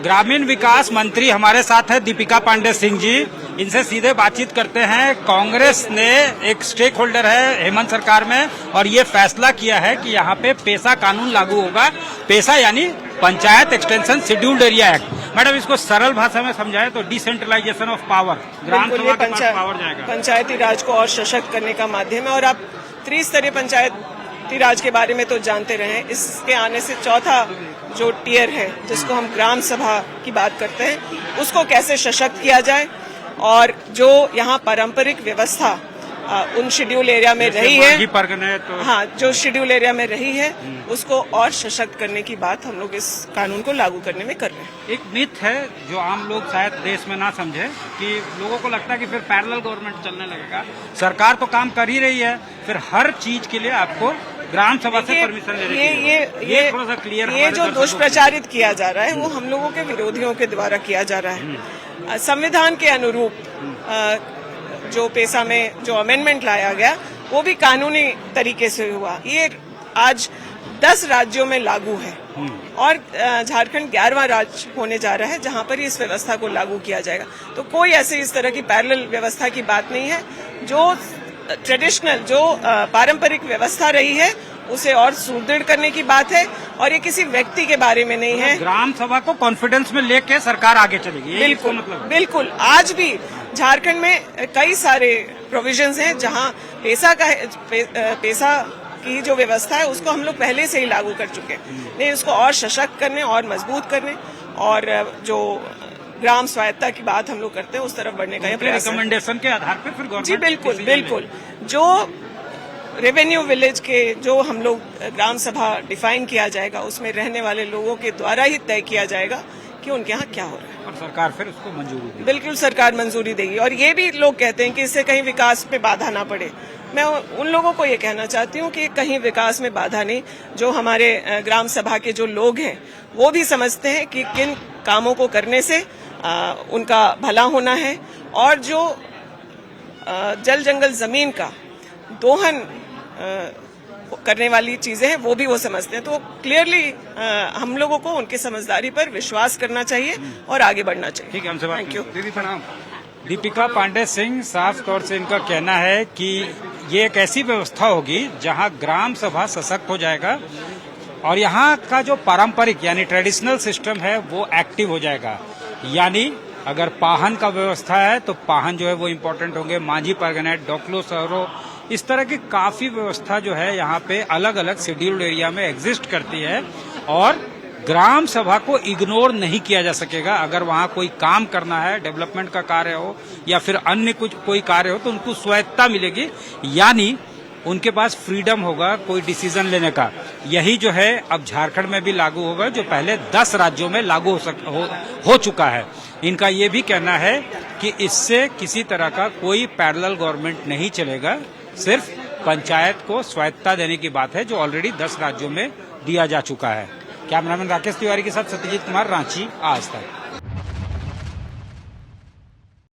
ग्रामीण विकास मंत्री हमारे साथ है दीपिका पांडे सिंह जी। इनसे सीधे बातचीत करते हैं। कांग्रेस ने एक स्टेक होल्डर है हेमंत सरकार में और ये फैसला किया है कि यहाँ पे पेसा कानून लागू होगा। पेसा यानी panchayat extension scheduled area act. Madam इसको सरल भाषा में समझाएं तो डिसेंट्रलाइजेशन ऑफ पावर, ग्राम सभा के पास पावर जाएगा। पंचायती राज को और सशक्त करने का माध्यम है और आप त्रिस्तरीय पंचायती राज के बारे में तो जानते रहे। इसके आने से चौथा जो टियर है जिसको हम ग्राम सभा की बात करते हैं उसको कैसे सशक्त किया जाए और जो यहाँ पारंपरिक व्यवस्था उन शेड्यूल एरिया में रही है तो हाँ जो शेड्यूल एरिया में रही है उसको और सशक्त करने की बात हम लोग इस कानून को लागू करने में कर रहे हैं। एक मिथ है जो आम लोग शायद देश में ना समझे कि लोगों को लगता है कि फिर पैरेलल गवर्नमेंट चलने लगेगा। सरकार तो काम कर ही रही है, फिर हर चीज के लिए आपको ग्राम सभा से परमिशन लेने ये थोड़ा सा क्लियर। ये जो दुष्प्रचारित किया जा रहा है वो हम लोगों के विरोधियों के द्वारा किया जा रहा है। संविधान के अनुरूप जो पेसा में जो अमेंडमेंट लाया गया वो भी कानूनी तरीके से हुआ। ये आज 10 राज्यों में लागू है और झारखंड 11वां राज्य होने जा रहा है जहां पर इस व्यवस्था को लागू किया जाएगा। तो कोई ऐसे इस तरह की पैरेलल व्यवस्था की बात नहीं है। जो ट्रेडिशनल जो पारंपरिक व्यवस्था रही है उसे और सुदृढ़ करने की बात है और ये किसी व्यक्ति के बारे में नहीं है। ग्राम सभा को कॉन्फिडेंस में लेके सरकार आगे चलेगी। बिल्कुल मतलब बिल्कुल। आज भी झारखंड में कई सारे प्रोविजंस हैं जहां पेसा की जो व्यवस्था है उसको हम लोग पहले से ही लागू कर चुके हैं। नहीं उसको और सशक्त करने और मजबूत करने और जो ग्राम स्वायत्ता की बात हम लोग करते हैं उस तरफ बढ़ने का प्रयास है। रिकमेंडेशन के आधार पर फिर गवर्नमेंट जी बिल्कुल बिल्कुल। जो रेवेन्यू विलेज के जो हम लोग ग्राम सभा डिफाइन किया जाएगा उसमें रहने वाले लोगों के द्वारा ही तय किया जाएगा कि उनके यहाँ क्या हो रहा है और सरकार फिर उसको मंजूरी देगी। बिल्कुल सरकार मंजूरी देगी और ये भी लोग कहते हैं कि इससे कहीं विकास पे बाधा ना पड़े। मैं उन लोगों को ये कहना चाहती हूँ कि कहीं विकास में बाधा नहीं। जो हमारे ग्राम सभा के जो लोग हैं वो भी समझते हैं कि किन कामों को करने से उनका भला होना है और जो जल जंगल जमीन का दोहन करने वाली चीजें हैं वो भी वो समझते हैं। तो क्लियरली हम लोगों को उनकी समझदारी पर विश्वास करना चाहिए और आगे बढ़ना चाहिए। ठीक है, हमसे बात। Thank you. दीदी प्रणाम। दीपिका पांडे सिंह, साफ तौर से इनका कहना है कि ये एक ऐसी व्यवस्था होगी जहां ग्राम सभा सशक्त हो जाएगा और यहाँ का जो पारंपरिक यानी ट्रेडिशनल सिस्टम है वो एक्टिव हो जाएगा। यानी अगर पाहन का व्यवस्था है तो पाहन जो है वो इम्पोर्टेंट होंगे, मांझी परगनेट, डोकलो शहरों, इस तरह की काफी व्यवस्था जो है यहाँ पे अलग अलग शेड्यूल्ड एरिया में एग्जिस्ट करती है और ग्राम सभा को इग्नोर नहीं किया जा सकेगा। अगर वहाँ कोई काम करना है, डेवलपमेंट का कार्य हो या फिर अन्य कुछ कोई कार्य हो तो उनको स्वायत्ता मिलेगी, यानी उनके पास फ्रीडम होगा कोई डिसीजन लेने का। यही जो है अब झारखंड में भी लागू होगा जो पहले 10 राज्यों में लागू हो चुका है। इनका ये भी कहना है कि इससे किसी तरह का कोई पैरेलल गवर्नमेंट नहीं चलेगा, सिर्फ पंचायत को स्वायत्ता देने की बात है जो ऑलरेडी 10 राज्यों में दिया जा चुका है। कैमरामैन राकेश तिवारी के साथ सत्यजीत कुमार, रांची, आज तक।